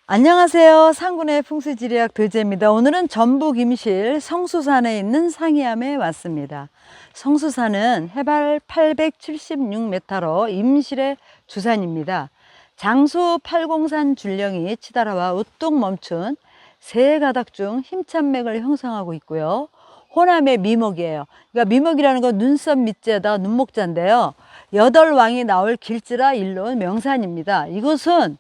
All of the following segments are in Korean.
안녕하세요. 상군의 풍수지리학 도지입니다. 오늘은 전북 임실 성수산에 있는 상이암에 왔습니다. 성수산은 해발 876m로 임실의 주산입니다. 장수 팔공산 줄령이 치달아와 우뚝 멈춘 세 가닥 중 힘찬 맥을 형성하고 있고요. 호남의 미목이에요. 그러니까 미목이라는 건 눈썹 밑자에다 눈목자인데요. 8왕이 나올 길지라 일로 명산입니다. 이곳은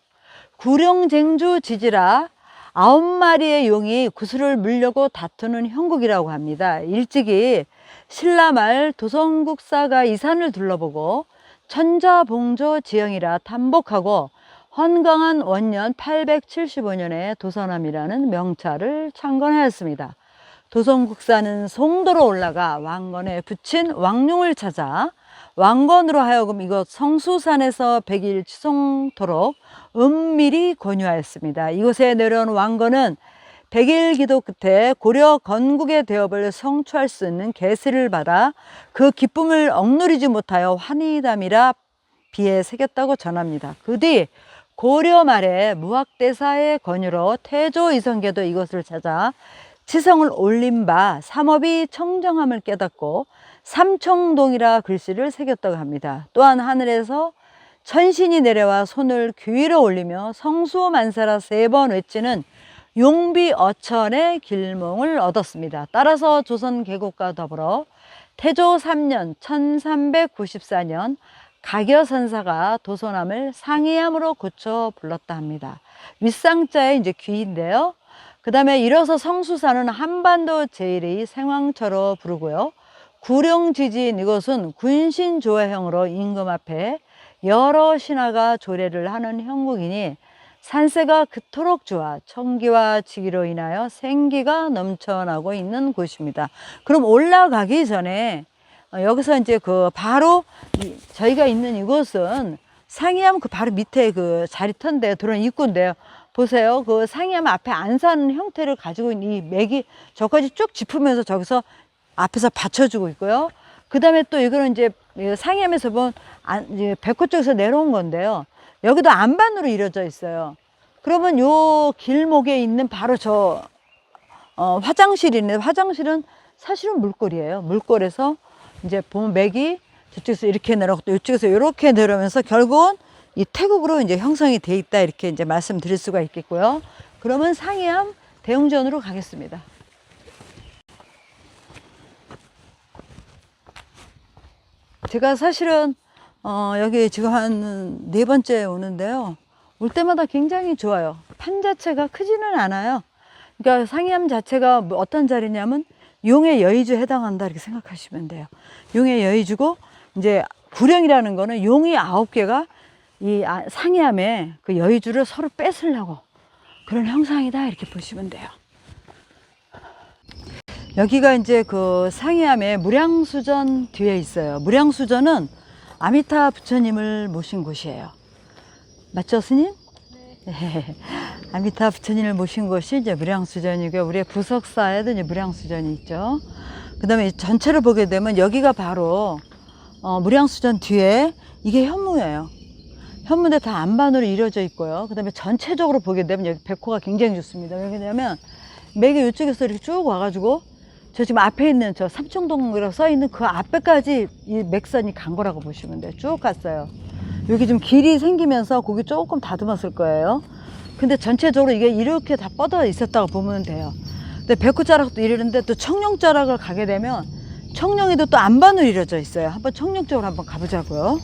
구룡쟁주 지지라 9마리의 용이 구슬을 물려고 다투는 형국이라고 합니다. 일찍이 신라말 도성국사가 이 산을 둘러보고 천자봉조 지형이라 탐복하고 헌강한 원년 875년에 도선암이라는 명찰을 창건하였습니다. 도성국사는 송도로 올라가 왕건에 붙인 왕룡을 찾아 왕건으로 하여금 이곳 성수산에서 100일 추송토록 은밀히 권유하였습니다. 이곳에 내려온 왕건은 100일 기도 끝에 고려 건국의 대업을 성취할 수 있는 계시를 받아 그 기쁨을 억누르지 못하여 환희담이라 비에 새겼다고 전합니다. 그 뒤 고려 말에 무학대사의 권유로 태조 이성계도 이곳을 찾아 치성을 올린 바 삼업이 청정함을 깨닫고 삼청동이라 글씨를 새겼다고 합니다. 또한 하늘에서 천신이 내려와 손을 귀로 올리며 성수만사라 3번 외치는 용비어천의 길몽을 얻었습니다. 따라서 조선 개국과 더불어 태조 3년 1394년 가겨선사가 도소남을 상이암으로 고쳐 불렀다 합니다. 윗상자에 이제 귀인데요. 그 다음에 이로써 성수산은 한반도 제1의 생황처로 부르고요. 구룡지지인 이곳은 군신조화형으로 임금 앞에 여러 신하가 조례를 하는 형국이니 산세가 그토록 좋아 청기와 지기로 인하여 생기가 넘쳐나고 있는 곳입니다. 그럼 올라가기 전에 여기서 이제 그 바로 저희가 있는 이곳은 상이암 그 바로 밑에 그 자리터인데 들어온 입구인데요. 보세요. 그 상이암 앞에 안산 형태를 가지고 있는 이 맥이 저까지 쭉 짚으면서 저기서 앞에서 받쳐주고 있고요. 그 다음에 또 이거는 이제 상이암에서 본 이제 백호 쪽에서 내려온 건데요. 여기도 안반으로 이루어져 있어요. 그러면 요 길목에 있는 바로 저 화장실이 있는데 화장실은 사실은 물골이에요. 물골에서 이제 보면 맥이 저쪽에서 이렇게 내려오고 또 이쪽에서 이렇게 내려오면서 결국은 이 태국으로 이제 형성이 돼 있다 이렇게 이제 말씀드릴 수가 있겠고요. 그러면 상이암 대웅전으로 가겠습니다. 제가 사실은 여기 지금 한 4번째 오는데요. 올 때마다 굉장히 좋아요. 판 자체가 크지는 않아요. 그러니까 상이암 자체가 어떤 자리냐면 용의 여의주에 해당한다 이렇게 생각하시면 돼요. 용의 여의주고 이제 구령이라는 거는 용이 9개가 이 상이암에 그 여의주를 서로 뺏으려고 그런 형상이다 이렇게 보시면 돼요. 여기가 이제 그 상이암의 무량수전 뒤에 있어요. 무량수전은 아미타 부처님을 모신 곳이에요. 맞죠, 스님? 네. 아미타 부처님을 모신 곳이 이제 무량수전이고요. 우리의 부석사에도 이제 무량수전이 있죠. 그 다음에 전체를 보게 되면 여기가 바로 무량수전 뒤에 이게 현무예요. 현무인데 다 안반으로 이루어져 있고요. 그 다음에 전체적으로 보게 되면 여기 백호가 굉장히 좋습니다. 왜냐면 맥이 이쪽에서 이렇게 쭉 와가지고 저 지금 앞에 있는 저 삼청동이라고 써 있는 그 앞에까지 이 맥선이 간 거라고 보시면 돼요. 쭉 갔어요. 여기 좀 길이 생기면서 거기 조금 다듬었을 거예요. 근데 전체적으로 이게 이렇게 다 뻗어 있었다고 보면 돼요. 근데 백호자락도 이러는데 또 청룡자락을 가게 되면 청룡이도 또 안반으로 이루어져 있어요. 한번 청룡 쪽으로 한번 가보자고요.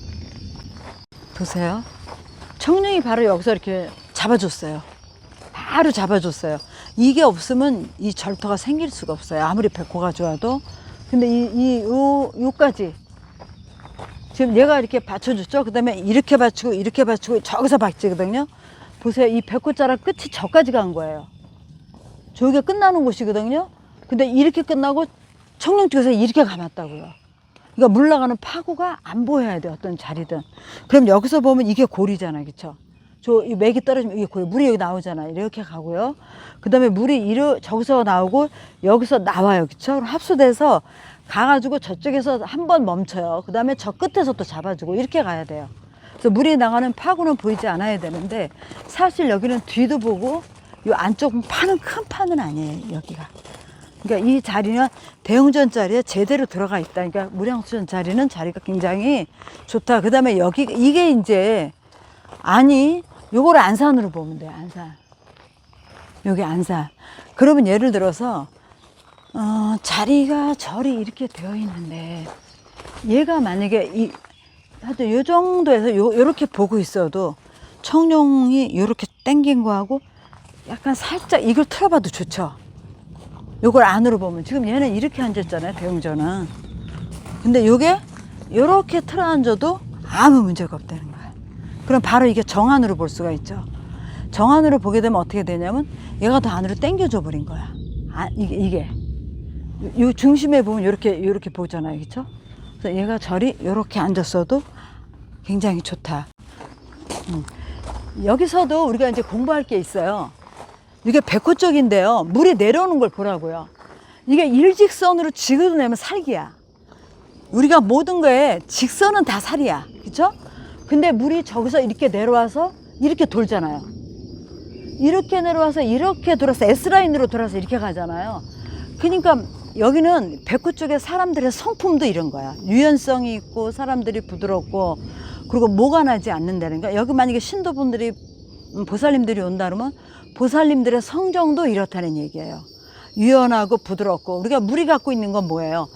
보세요. 청룡이 바로 여기서 이렇게 잡아줬어요. 바로 잡아줬어요. 이게 없으면 이 절터가 생길 수가 없어요. 아무리 백호가 좋아도. 근데 요까지. 지금 얘가 이렇게 받쳐줬죠? 그 다음에 이렇게 받치고 저기서 받치거든요. 보세요. 이 백호자락 끝이 저까지 간 거예요. 저기가 끝나는 곳이거든요. 근데 이렇게 끝나고 청룡 쪽에서 이렇게 감았다고요. 그러니까 물러가는 파고가 안 보여야 돼. 어떤 자리든. 그럼 여기서 보면 이게 골이잖아요. 그쵸? 이 맥이 떨어지면 이게 골. 물이 여기 나오잖아요. 이렇게 가고요. 그 다음에 물이 저기서 나오고 여기서 나와요. 그쵸? 그럼 합수돼서 가가지고 저쪽에서 한번 멈춰요. 그 다음에 저 끝에서 또 잡아주고 이렇게 가야 돼요. 그래서 물이 나가는 파고는 보이지 않아야 되는데 사실 여기는 뒤도 보고 이 안쪽은 파는 큰 파는 아니에요, 여기가. 그러니까 이 자리는 대웅전 자리에 제대로 들어가 있다. 그러니까 무량수전 자리는 자리가 굉장히 좋다. 그 다음에 여기, 이게 이제, 아니, 요거를 안산으로 보면 돼요, 안산. 여기 안산. 그러면 예를 들어서, 자리가 절이 이렇게 되어 있는데, 얘가 만약에 하여튼 요 정도에서 요렇게 보고 있어도 청룡이 요렇게 당긴 거하고 약간 살짝 이걸 틀어봐도 좋죠. 요걸 안으로 보면 지금 얘는 이렇게 앉았잖아요, 대웅전은. 근데 요게 요렇게 틀어 앉아도 아무 문제가 없다는 거야. 그럼 바로 이게 정안으로 볼 수가 있죠. 정안으로 보게 되면 어떻게 되냐면 얘가 더 안으로 당겨져 버린 거야. 이게 요 중심에 보면 요렇게 보잖아요, 그렇죠? 그래서 얘가 절이 요렇게 앉았어도 굉장히 좋다. 여기서도 우리가 이제 공부할 게 있어요. 이게 백호 쪽인데요. 물이 내려오는 걸 보라고요. 이게 일직선으로 지그러내면 살기야. 우리가 모든 거에 직선은 다 살이야. 그쵸? 근데 물이 저기서 이렇게 내려와서 이렇게 돌잖아요. 이렇게 내려와서 이렇게 돌아서 S라인으로 돌아서 이렇게 가잖아요. 그러니까 여기는 백호 쪽에 사람들의 성품도 이런 거야. 유연성이 있고 사람들이 부드럽고 그리고 모가 나지 않는다는 거야. 여기 만약에 신도분들이 보살님들이 온다 그러면 보살님들의 성정도 이렇다는 얘기예요. 유연하고 부드럽고. 우리가 물이 갖고 있는 건 뭐예요?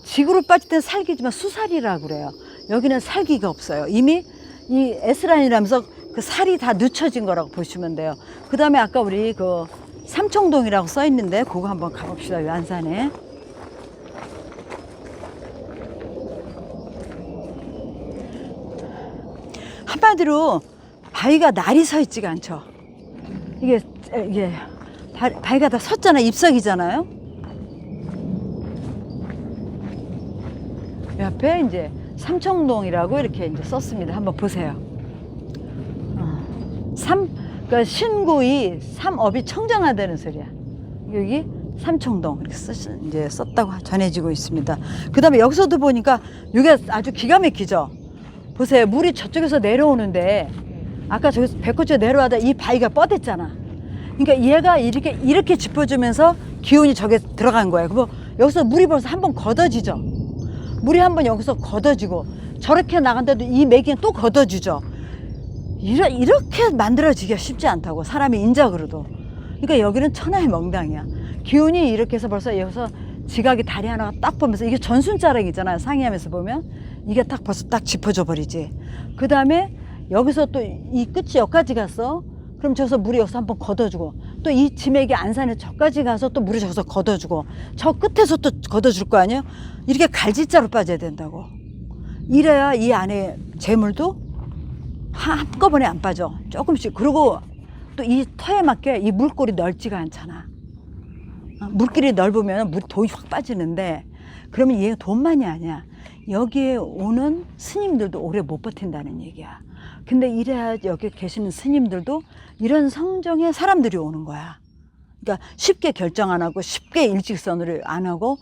지구로 빠질 땐 살기지만 수살이라고 그래요. 여기는 살기가 없어요. 이미 이 S라인이라면서 그 살이 다 늦춰진 거라고 보시면 돼요. 그 다음에 아까 우리 그 삼청동이라고 써 있는데 그거 한번 가봅시다. 이 안산에. 한마디로 바위가 날이 서 있지가 않죠. 이게 바위가 다 섰잖아요. 입석이잖아요. 옆에 이제 삼청동이라고 이렇게 이제 썼습니다. 한번 보세요. 그러니까 신구이 삼업이 청정하다는 소리야. 여기 삼청동 이렇게 이제 썼다고 전해지고 있습니다. 그 다음에 여기서도 보니까 이게 아주 기가 막히죠. 보세요. 물이 저쪽에서 내려오는데 아까 저기서 백호째 내려와다 이 바위가 뻗었잖아. 그러니까 얘가 이렇게 짚어주면서 기운이 저게 들어간 거예요. 그럼 여기서 물이 벌써 한번 걷어지죠. 물이 한번 여기서 걷어지고 저렇게 나간데도 이 맥이 또 걷어주죠. 이렇게 만들어지기가 쉽지 않다고, 사람이 인적으로도. 그러니까 여기는 천하의 명당이야. 기운이 이렇게 해서 벌써 여기서 지각이 다리 하나가 딱 보면서 이게 전순자락이잖아요. 상이하면서 보면 이게 딱 벌써 딱 짚어져 버리지. 그 다음에 여기서 또 이 끝이 여기까지 갔어. 그럼 저기서 물이 여기서 한번 걷어주고 또 이 지맥이 안산에 저까지 가서 또 물이 저기서 걷어주고 저 끝에서 또 걷어줄 거 아니에요. 이렇게 갈지자로 빠져야 된다고. 이래야 이 안에 재물도 한꺼번에 안 빠져. 조금씩. 그리고 또 이 터에 맞게 이 물골이 넓지가 않잖아. 물길이 넓으면 물이 돈이 확 빠지는데 그러면 얘가 돈만이 아니야. 여기에 오는 스님들도 오래 못 버틴다는 얘기야. 근데 이래야 여기 계시는 스님들도 이런 성정에 사람들이 오는 거야. 그러니까 쉽게 결정 안 하고 쉽게 일직선으로 안 하고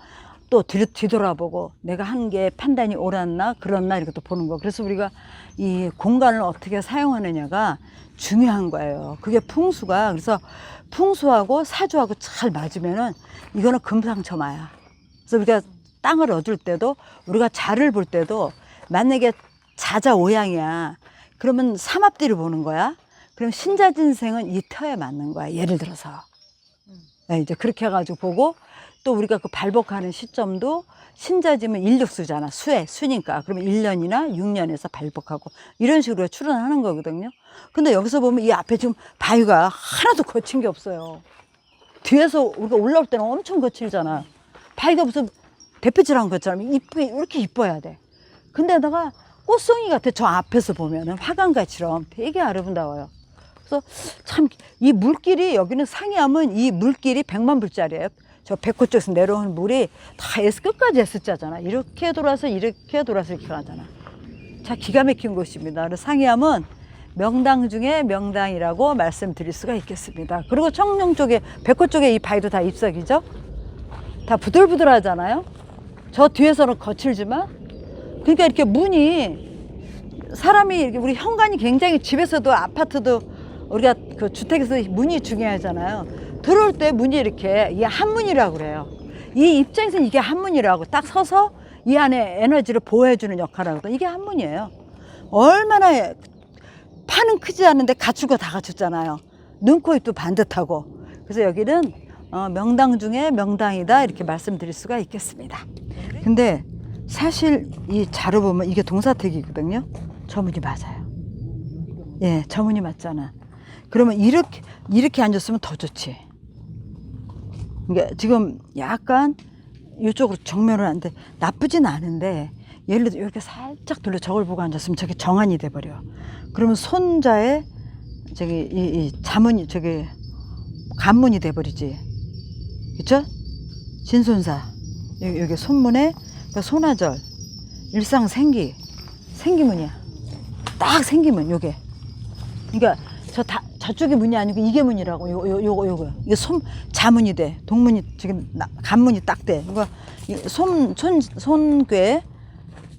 또 뒤돌아보고 내가 한 게 판단이 옳았나 그렇나 이렇게 또 보는 거. 그래서 우리가 이 공간을 어떻게 사용하느냐가 중요한 거예요. 그게 풍수가. 그래서 풍수하고 사주하고 잘 맞으면은 이거는 금상첨화야. 그래서 우리가 땅을 얻을 때도 우리가 자를 볼 때도 만약에 자자 오양이야. 그러면 삼합디를 보는 거야. 그럼 신자진생은 이 터에 맞는 거야. 예를 들어서. 네, 이제 그렇게 해가지고 보고 또 우리가 그 발복하는 시점도 신자지면 인력수잖아. 수니까. 그러면 1년이나 6년에서 발복하고 이런 식으로 출현하는 거거든요. 근데 여기서 보면 이 앞에 지금 바위가 하나도 거친 게 없어요. 뒤에서 우리가 올라올 때는 엄청 거칠잖아. 바위가 무슨 대패질한 것처럼 이쁘게 이렇게 이뻐야 돼. 근데다가 꽃송이 같아. 저 앞에서 보면은 화강가처럼 되게 아름다워요. 그래서 참 이 물길이 여기는 상이하면 이 물길이 100만 불짜리예요. 저 백호 쪽에서 내려오는 물이 다 끝까지 S자잖아. 이렇게 돌아서 이렇게 돌아서 이렇게 가잖아. 자, 기가 막힌 곳입니다. 그래서 상이하면 명당 중에 명당이라고 말씀드릴 수가 있겠습니다. 그리고 청룡 쪽에 백호 쪽에 이 바위도 다 입석이죠. 다 부들부들하잖아요. 저 뒤에서는 거칠지만 그러니까 이렇게 문이 사람이 이렇게 우리 현관이 굉장히 집에서도 아파트도 우리가 그 주택에서 문이 중요하잖아요. 들어올 때 문이 이렇게 이게 한문이라고 그래요. 이 입장에서는 이게 한문이라고 딱 서서 이 안에 에너지를 보호해주는 역할을 하거든요. 이게 한문이에요. 얼마나 판은 크지 않은데 갖출 거 다 갖췄잖아요. 눈, 코, 입도 반듯하고. 그래서 여기는 명당 중에 명당이다 이렇게 말씀드릴 수가 있겠습니다. 근데 사실 이 자료 보면 이게 동사택이거든요. 저문이 맞아요. 예, 저문이 맞잖아. 그러면 이렇게 앉았으면 더 좋지. 그러니까 지금 약간 이쪽으로 정면을 하는데 나쁘진 않은데 예를 들어 이렇게 살짝 돌려 저걸 보고 앉았으면 저게 정안이 돼버려. 그러면 손자의 저기 이 자문이 저기 간문이 돼버리지. 그쵸? 진손사 여기 손문에 손화절 일상생기 생기문이야. 딱 생기문 요게. 그러니까 저쪽이 문이 아니고 이게 문이라고. 요거 이게 자문이 돼. 동문이 지금 간문이 딱 돼. 이거 손괴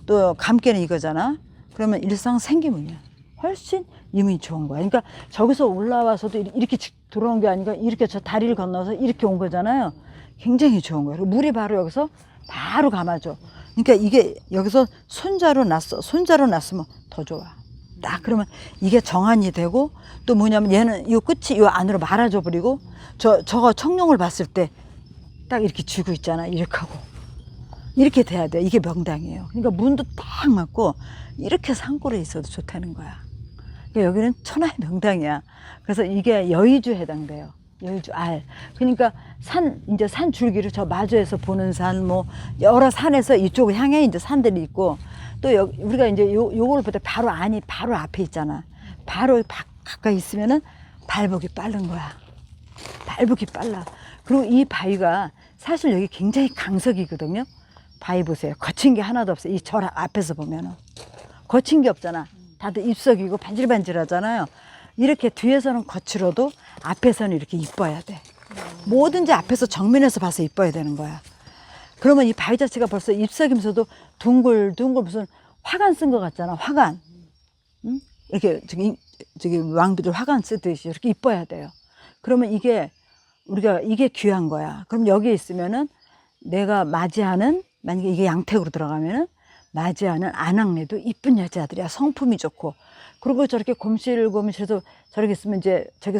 또 감괴는 이거잖아. 그러면 일상생기문이야. 훨씬 이 문이 좋은 거야. 그러니까 저기서 올라와서도 이렇게 들어온 게 아니라 이렇게 저 다리를 건너서 이렇게 온 거잖아요. 굉장히 좋은 거야. 그리고 물이 바로 여기서 바로 감아줘. 그러니까 이게 여기서 손자로 났으면 더 좋아. 딱 그러면 이게 정안이 되고 또 뭐냐면 얘는 이 끝이 이 안으로 말아줘 버리고 저거 청룡을 봤을 때 딱 이렇게 쥐고 있잖아. 이렇게 하고 이렇게 돼야 돼. 이게 명당이에요. 그러니까 문도 딱 맞고 이렇게 산골에 있어도 좋다는 거야. 그러니까 여기는 천하의 명당이야. 그래서 이게 여의주에 해당돼요. 여의주 알. 그러니까 이제 산 줄기를 저 마주에서 보는 산, 뭐 여러 산에서 이쪽을 향해 이제 산들이 있고 또 우리가 이제 요걸 볼 때 바로 바로 앞에 있잖아. 바로 가까이 있으면은 발복이 빠른 거야. 발복이 빨라. 그리고 이 바위가 사실 여기 굉장히 강석이거든요. 바위 보세요. 거친 게 하나도 없어요. 이 절 앞에서 보면은 거친 게 없잖아. 다들 잎석이고 반질반질하잖아요. 이렇게 뒤에서는 거칠어도 앞에서는 이렇게 이뻐야 돼. 뭐든지 앞에서 정면에서 봐서 이뻐야 되는 거야. 그러면 이 바위 자체가 벌써 잎석이면서도 둥글둥글 무슨 화관 쓴 것 같잖아. 화관. 응? 이렇게 저기 왕비들 화관 쓰듯이 이렇게 이뻐야 돼요. 그러면 이게 귀한 거야. 그럼 여기에 있으면은 내가 맞이하는, 만약에 이게 양택으로 들어가면은 맞이하는 안악내도 이쁜 여자들이야. 성품이 좋고. 그리고 저렇게 곰실곰실해서 저렇게 있으면 이제 저게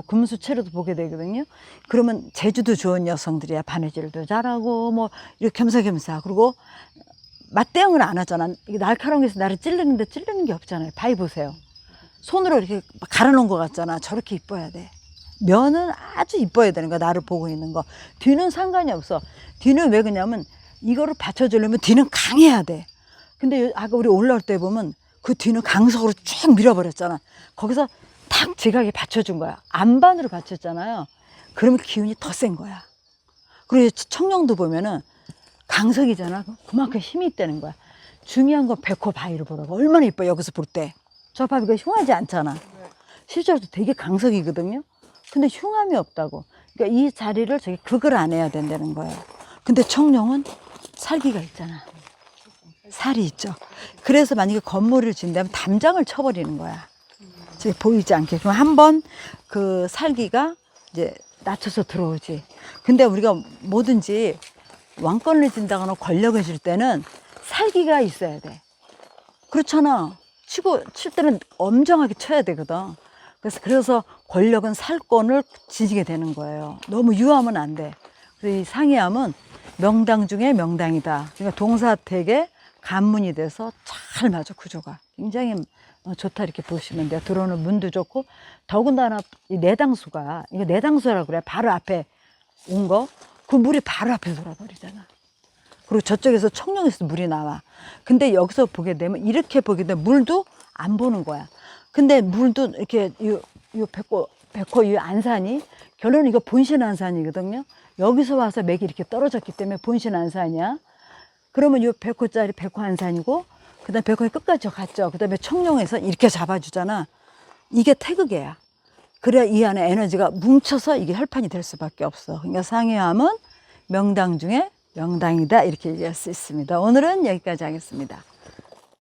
금수채로도 보게 되거든요. 그러면 재주도 좋은 여성들이야. 바느질도 잘하고 뭐 이렇게 겸사겸사. 그리고 맞대응을 안 하잖아. 이게 날카로운 게서 나를 찌르는데 찌르는 게 없잖아요. 바위 보세요. 손으로 이렇게 갈아놓은 것 같잖아. 저렇게 이뻐야 돼. 면은 아주 이뻐야 되는 거야. 나를 보고 있는 거. 뒤는 상관이 없어. 뒤는 왜 그러냐면 이거를 받쳐주려면 뒤는 강해야 돼. 근데 아까 우리 올라올 때 보면 그 뒤는 강석으로 쭉 밀어버렸잖아. 거기서 탁 지각에 받쳐준 거야. 안반으로 받쳤잖아요. 그러면 기운이 더 센 거야. 그리고 청룡도 보면은 강석이잖아. 그만큼 힘이 있다는 거야. 중요한 건 백호 바위를 보라고. 얼마나 이뻐 여기서 볼 때. 저 바위가 흉하지 않잖아. 실제로 되게 강석이거든요. 근데 흉함이 없다고. 그러니까 이 자리를 저기 극을 안 해야 된다는 거예요. 근데 청룡은 살기가 있잖아. 살이 있죠. 그래서 만약에 건물을 짓는다면 담장을 쳐버리는 거야. 저기 보이지 않게. 그럼 한번 그 살기가 이제 낮춰서 들어오지. 근데 우리가 뭐든지 왕권을 진다거나 권력을 줄 때는 살기가 있어야 돼. 그렇잖아. 칠 때는 엄정하게 쳐야 되거든. 그래서 권력은 살권을 지지게 되는 거예요. 너무 유하면 안 돼. 그래서 이 상이암은 명당 중에 명당이다. 그러니까 동사택에 간문이 돼서 잘 맞아. 구조가 굉장히 좋다 이렇게 보시면 돼요. 들어오는 문도 좋고 더군다나 이 내당수가 이거 내당수라고 그래. 바로 앞에 온 거 그 물이 바로 앞에 돌아버리잖아. 그리고 저쪽에서 청룡에서 물이 나와. 근데 여기서 보게 되면 이렇게 보게 되면 물도 안 보는 거야. 근데 물도 이렇게 요 백호 이 안산이 결론은 이거 본신 안산이거든요. 여기서 와서 맥이 이렇게 떨어졌기 때문에 본신 안산이야. 그러면 요 백호짜리 백호 안산이고 그다음에 백호의 끝까지 갔죠. 그다음에 청룡에서 이렇게 잡아주잖아. 이게 태극이야. 그래야 이 안에 에너지가 뭉쳐서 이게 혈판이 될 수밖에 없어. 그러니까 상해암은 명당 중에 명당이다 이렇게 얘기할 수 있습니다. 오늘은 여기까지 하겠습니다.